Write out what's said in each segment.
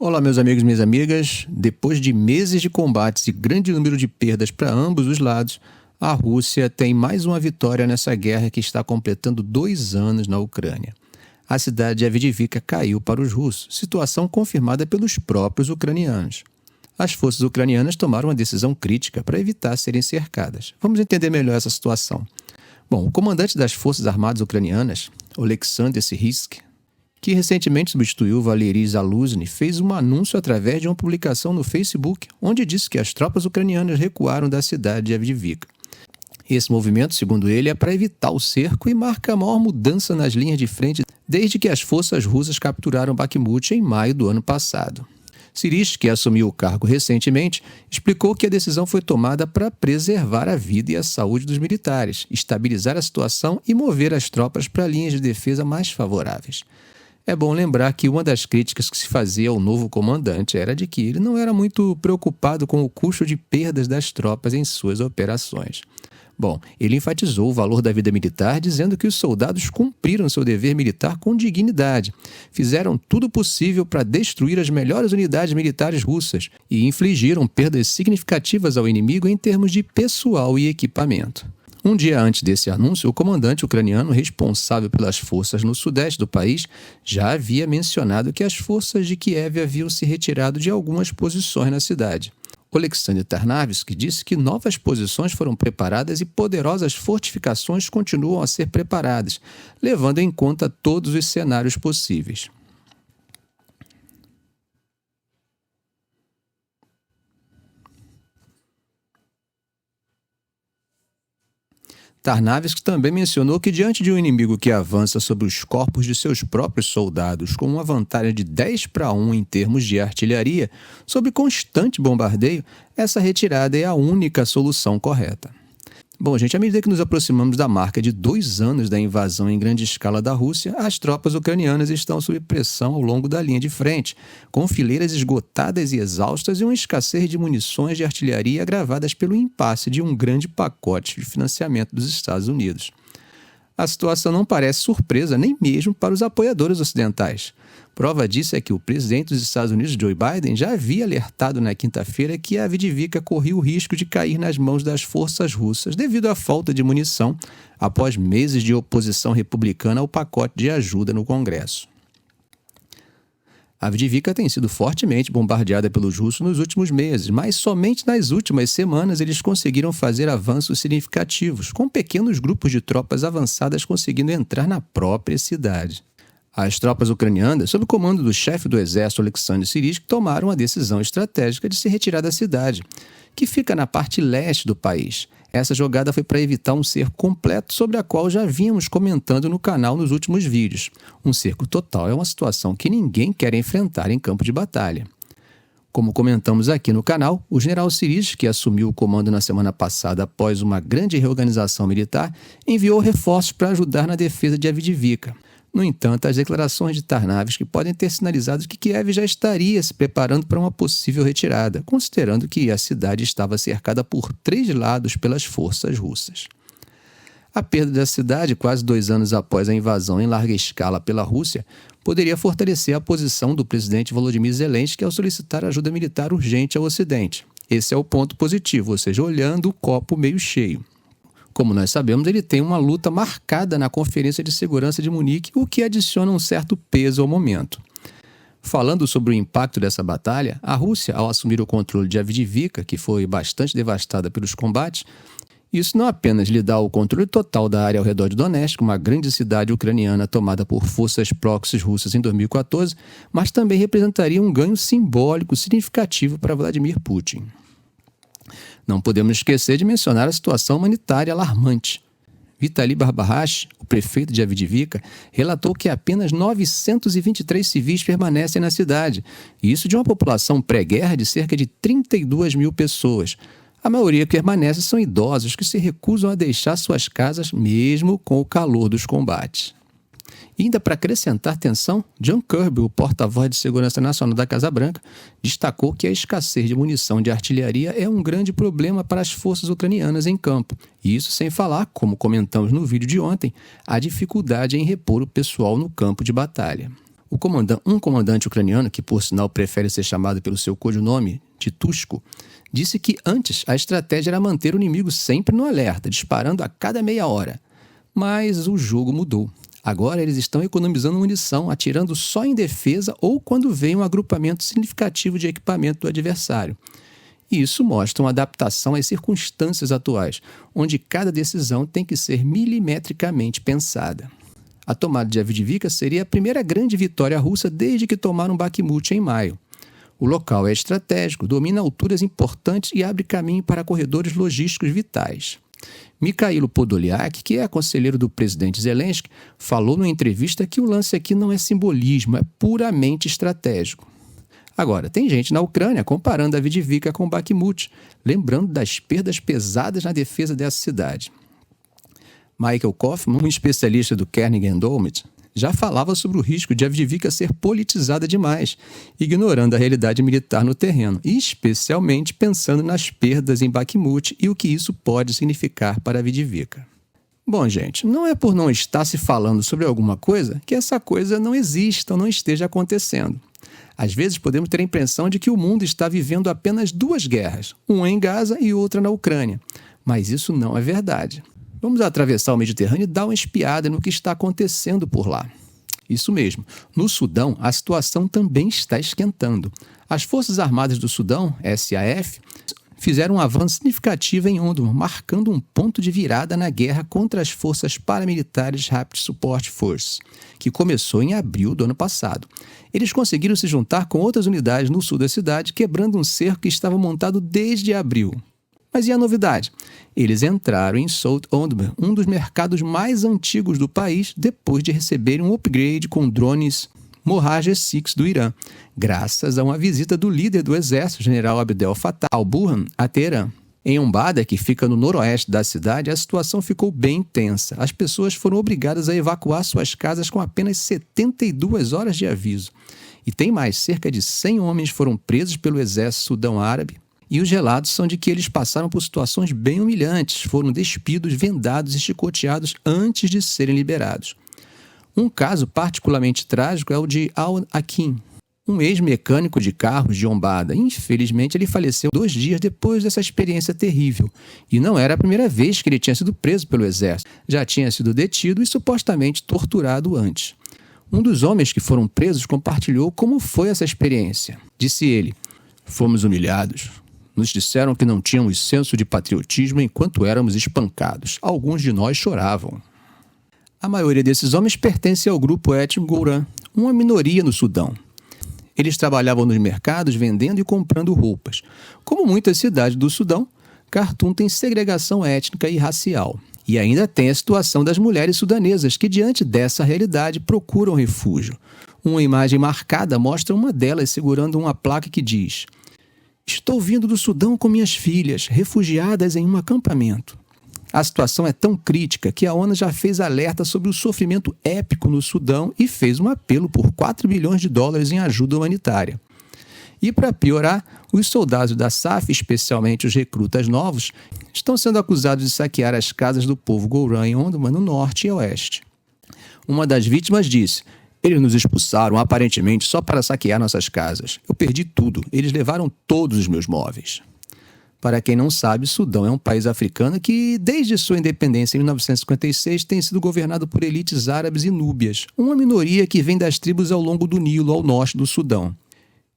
Olá, meus amigos e minhas amigas. Depois de meses de combates e grande número de perdas para ambos os lados, a Rússia tem mais uma vitória nessa guerra que está completando 2 anos na Ucrânia. A cidade de Avdiivka caiu para os russos, situação confirmada pelos próprios ucranianos. As forças ucranianas tomaram uma decisão crítica para evitar serem cercadas. Vamos entender melhor essa situação. Bom, o comandante das Forças Armadas Ucranianas, Oleksandr Syrskyi, que recentemente substituiu Valery Zaluzhny, fez um anúncio através de uma publicação no Facebook, onde disse que as tropas ucranianas recuaram da cidade de Avdiivka. Esse movimento, segundo ele, é para evitar o cerco e marca a maior mudança nas linhas de frente desde que as forças russas capturaram Bakhmut em maio do ano passado. Syrskyi, que assumiu o cargo recentemente, explicou que a decisão foi tomada para preservar a vida e a saúde dos militares, estabilizar a situação e mover as tropas para linhas de defesa mais favoráveis. É bom lembrar que uma das críticas que se fazia ao novo comandante era de que ele não era muito preocupado com o custo de perdas das tropas em suas operações. Bom, ele enfatizou o valor da vida militar, dizendo que os soldados cumpriram seu dever militar com dignidade, fizeram tudo possível para destruir as melhores unidades militares russas e infligiram perdas significativas ao inimigo em termos de pessoal e equipamento. Um dia antes desse anúncio, o comandante ucraniano responsável pelas forças no sudeste do país já havia mencionado que as forças de Kiev haviam se retirado de algumas posições na cidade. Oleksandr Tarnavsky disse que novas posições foram preparadas e poderosas fortificações continuam a ser preparadas, levando em conta todos os cenários possíveis. Tarnavsky também mencionou que, diante de um inimigo que avança sobre os corpos de seus próprios soldados com uma vantagem de 10-1 em termos de artilharia, sob constante bombardeio, essa retirada é a única solução correta. Bom, gente, à medida que nos aproximamos da marca de 2 anos da invasão em grande escala da Rússia, as tropas ucranianas estão sob pressão ao longo da linha de frente, com fileiras esgotadas e exaustas e uma escassez de munições de artilharia agravadas pelo impasse de um grande pacote de financiamento dos Estados Unidos. A situação não parece surpresa nem mesmo para os apoiadores ocidentais. Prova disso é que o presidente dos Estados Unidos, Joe Biden, já havia alertado na quinta-feira que a Avdiivka corria o risco de cair nas mãos das forças russas devido à falta de munição, após meses de oposição republicana ao pacote de ajuda no Congresso. A Avdiivka tem sido fortemente bombardeada pelos russos nos últimos meses, mas somente nas últimas semanas eles conseguiram fazer avanços significativos, com pequenos grupos de tropas avançadas conseguindo entrar na própria cidade. As tropas ucranianas, sob o comando do chefe do exército Oleksandr Syrskyi, tomaram a decisão estratégica de se retirar da cidade, que fica na parte leste do país. Essa jogada foi para evitar um cerco completo sobre a qual já vínhamos comentando no canal nos últimos vídeos. Um cerco total é uma situação que ninguém quer enfrentar em campo de batalha. Como comentamos aqui no canal, o general Syrskyi, que assumiu o comando na semana passada após uma grande reorganização militar, enviou reforços para ajudar na defesa de Avdiivka. No entanto, as declarações de Tarnavsky podem ter sinalizado que Kiev já estaria se preparando para uma possível retirada, considerando que a cidade estava cercada por 3 lados pelas forças russas. A perda da cidade, quase 2 anos após a invasão em larga escala pela Rússia, poderia fortalecer a posição do presidente Volodymyr Zelensky ao solicitar ajuda militar urgente ao Ocidente. Esse é o ponto positivo, ou seja, olhando o copo meio cheio. Como nós sabemos, ele tem uma luta marcada na Conferência de Segurança de Munique, o que adiciona um certo peso ao momento. Falando sobre o impacto dessa batalha, a Rússia, ao assumir o controle de Avdiivka, que foi bastante devastada pelos combates, isso não apenas lhe dá o controle total da área ao redor de Donetsk, uma grande cidade ucraniana tomada por forças proxies russas em 2014, mas também representaria um ganho simbólico significativo para Vladimir Putin. Não podemos esquecer de mencionar a situação humanitária alarmante. Vitaly Barbarash, o prefeito de Avdiivka, relatou que apenas 923 civis permanecem na cidade, e isso de uma população pré-guerra de cerca de 32 mil pessoas. A maioria que permanece são idosos que se recusam a deixar suas casas mesmo com o calor dos combates. E ainda para acrescentar tensão, John Kirby, o porta-voz de Segurança Nacional da Casa Branca, destacou que a escassez de munição de artilharia é um grande problema para as forças ucranianas em campo. E isso sem falar, como comentamos no vídeo de ontem, a dificuldade em repor o pessoal no campo de batalha. Um comandante ucraniano, que por sinal prefere ser chamado pelo seu codinome, Titushko, disse que antes a estratégia era manter o inimigo sempre no alerta, disparando a cada meia hora. Mas o jogo mudou. Agora eles estão economizando munição, atirando só em defesa ou quando vem um agrupamento significativo de equipamento do adversário. E isso mostra uma adaptação às circunstâncias atuais, onde cada decisão tem que ser milimetricamente pensada. A tomada de Avdiivka seria a primeira grande vitória russa desde que tomaram Bakhmut em maio. O local é estratégico, domina alturas importantes e abre caminho para corredores logísticos vitais. Mikhailo Podolyak, que é conselheiro do presidente Zelensky, falou numa entrevista que o lance aqui não é simbolismo, é puramente estratégico. Agora, tem gente na Ucrânia comparando a Avdiivka com Bakhmut, lembrando das perdas pesadas na defesa dessa cidade. Michael Kaufman, um especialista do Carnegie Endowment, já falava sobre o risco de Avdiivka ser politizada demais, ignorando a realidade militar no terreno, e especialmente pensando nas perdas em Bakhmut e o que isso pode significar para Avdiivka. Bom, gente, não é por não estar se falando sobre alguma coisa que essa coisa não exista ou não esteja acontecendo. Às vezes podemos ter a impressão de que o mundo está vivendo apenas duas guerras, uma em Gaza e outra na Ucrânia. Mas isso não é verdade. Vamos atravessar o Mediterrâneo e dar uma espiada no que está acontecendo por lá. Isso mesmo, no Sudão a situação também está esquentando. As Forças Armadas do Sudão, SAF, fizeram um avanço significativo em Omdurman, marcando um ponto de virada na guerra contra as forças paramilitares Rapid Support Force, que começou em abril do ano passado. Eles conseguiram se juntar com outras unidades no sul da cidade, quebrando um cerco que estava montado desde abril. Mas e a novidade? Eles entraram em South Omdurman, um dos mercados mais antigos do país, depois de receberem um upgrade com drones Morraj E-6 do Irã, graças a uma visita do líder do exército, general Abdel Fattah al-Burhan, a Teherã. Em Umbada, que fica no noroeste da cidade, a situação ficou bem tensa. As pessoas foram obrigadas a evacuar suas casas com apenas 72 horas de aviso. E tem mais, cerca de 100 homens foram presos pelo exército Sudão Árabe, e os relatos são de que eles passaram por situações bem humilhantes, foram despidos, vendados e chicoteados antes de serem liberados. Um caso particularmente trágico é o de Al-Hakim, um ex-mecânico de carros de Umbada. Infelizmente, ele faleceu 2 dias depois dessa experiência terrível. E não era a primeira vez que ele tinha sido preso pelo exército. Já tinha sido detido e supostamente torturado antes. Um dos homens que foram presos compartilhou como foi essa experiência. Disse ele: "Fomos humilhados. Nos disseram que não tínhamos senso de patriotismo enquanto éramos espancados. Alguns de nós choravam." A maioria desses homens pertence ao grupo étnico Gourã, uma minoria no Sudão. Eles trabalhavam nos mercados vendendo e comprando roupas. Como muitas cidades do Sudão, Khartoum tem segregação étnica e racial. E ainda tem a situação das mulheres sudanesas que, diante dessa realidade, procuram refúgio. Uma imagem marcada mostra uma delas segurando uma placa que diz: "Estou vindo do Sudão com minhas filhas, refugiadas em um acampamento." A situação é tão crítica que a ONU já fez alerta sobre o sofrimento épico no Sudão e fez um apelo por 4 bilhões de dólares em ajuda humanitária. E para piorar, os soldados da SAF, especialmente os recrutas novos, estão sendo acusados de saquear as casas do povo Gourã em Omdurman, no norte e oeste. Uma das vítimas disse: "Eles nos expulsaram aparentemente só para saquear nossas casas. Eu perdi tudo. Eles levaram todos os meus móveis." Para quem não sabe, Sudão é um país africano que, desde sua independência em 1956, tem sido governado por elites árabes e núbias, uma minoria que vem das tribos ao longo do Nilo, ao norte do Sudão.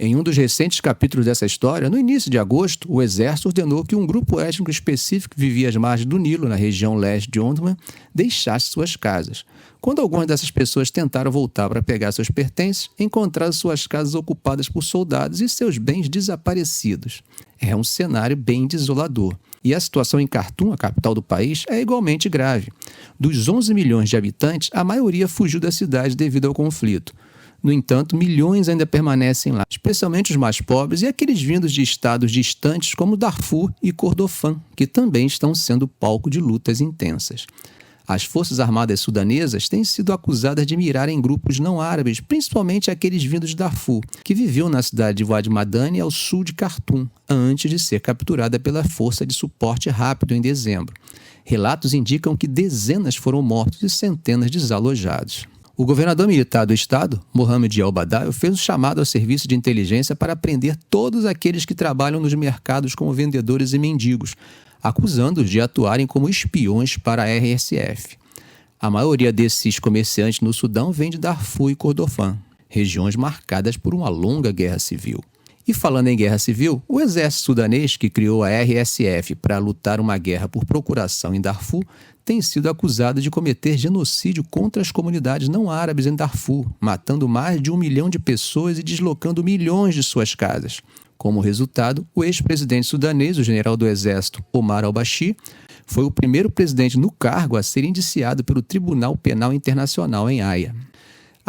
Em um dos recentes capítulos dessa história, no início de agosto, o exército ordenou que um grupo étnico específico que vivia às margens do Nilo, na região leste de Omdurman, deixasse suas casas. Quando algumas dessas pessoas tentaram voltar para pegar seus pertences, encontraram suas casas ocupadas por soldados e seus bens desaparecidos. É um cenário bem desolador. E a situação em Khartoum, a capital do país, é igualmente grave. Dos 11 milhões de habitantes, a maioria fugiu da cidade devido ao conflito. No entanto, milhões ainda permanecem lá, especialmente os mais pobres e aqueles vindos de estados distantes como Darfur e Kordofã, que também estão sendo palco de lutas intensas. As Forças Armadas sudanesas têm sido acusadas de mirar em grupos não árabes, principalmente aqueles vindos de Darfur, que viviam na cidade de Wad Madani, ao sul de Khartoum, antes de ser capturada pela Força de Suporte Rápido em dezembro. Relatos indicam que dezenas foram mortos e centenas desalojados. O governador militar do estado, Mohamed El-Badawi, fez um chamado ao serviço de inteligência para prender todos aqueles que trabalham nos mercados como vendedores e mendigos, acusando-os de atuarem como espiões para a RSF. A maioria desses comerciantes no Sudão vem de Darfur e Kordofã, regiões marcadas por uma longa guerra civil. E falando em guerra civil, o exército sudanês, que criou a RSF para lutar uma guerra por procuração em Darfur, tem sido acusado de cometer genocídio contra as comunidades não árabes em Darfur, matando mais de 1 milhão de pessoas e deslocando milhões de suas casas. Como resultado, o ex-presidente sudanês, o general do exército Omar al-Bashir, foi o primeiro presidente no cargo a ser indiciado pelo Tribunal Penal Internacional em Haia.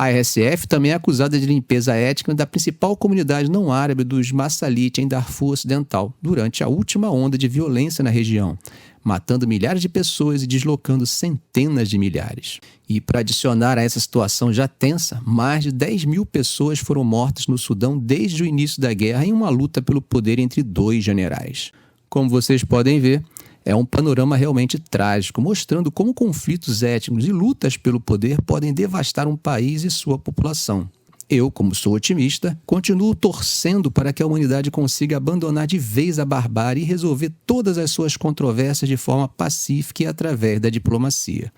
A RSF também é acusada de limpeza étnica da principal comunidade não árabe dos Massalit, em Darfur Ocidental, durante a última onda de violência na região, matando milhares de pessoas e deslocando centenas de milhares. E para adicionar a essa situação já tensa, mais de 10 mil pessoas foram mortas no Sudão desde o início da guerra em uma luta pelo poder entre dois generais. Como vocês podem ver, é um panorama realmente trágico, mostrando como conflitos étnicos e lutas pelo poder podem devastar um país e sua população. Eu, como sou otimista, continuo torcendo para que a humanidade consiga abandonar de vez a barbárie e resolver todas as suas controvérsias de forma pacífica e através da diplomacia.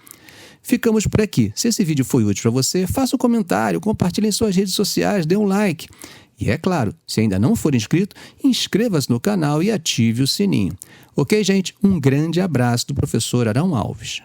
Ficamos por aqui. Se esse vídeo foi útil para você, faça um comentário, compartilhe em suas redes sociais, dê um like. E é claro, se ainda não for inscrito, inscreva-se no canal e ative o sininho. Ok, gente? Um grande abraço do professor Arão Alves.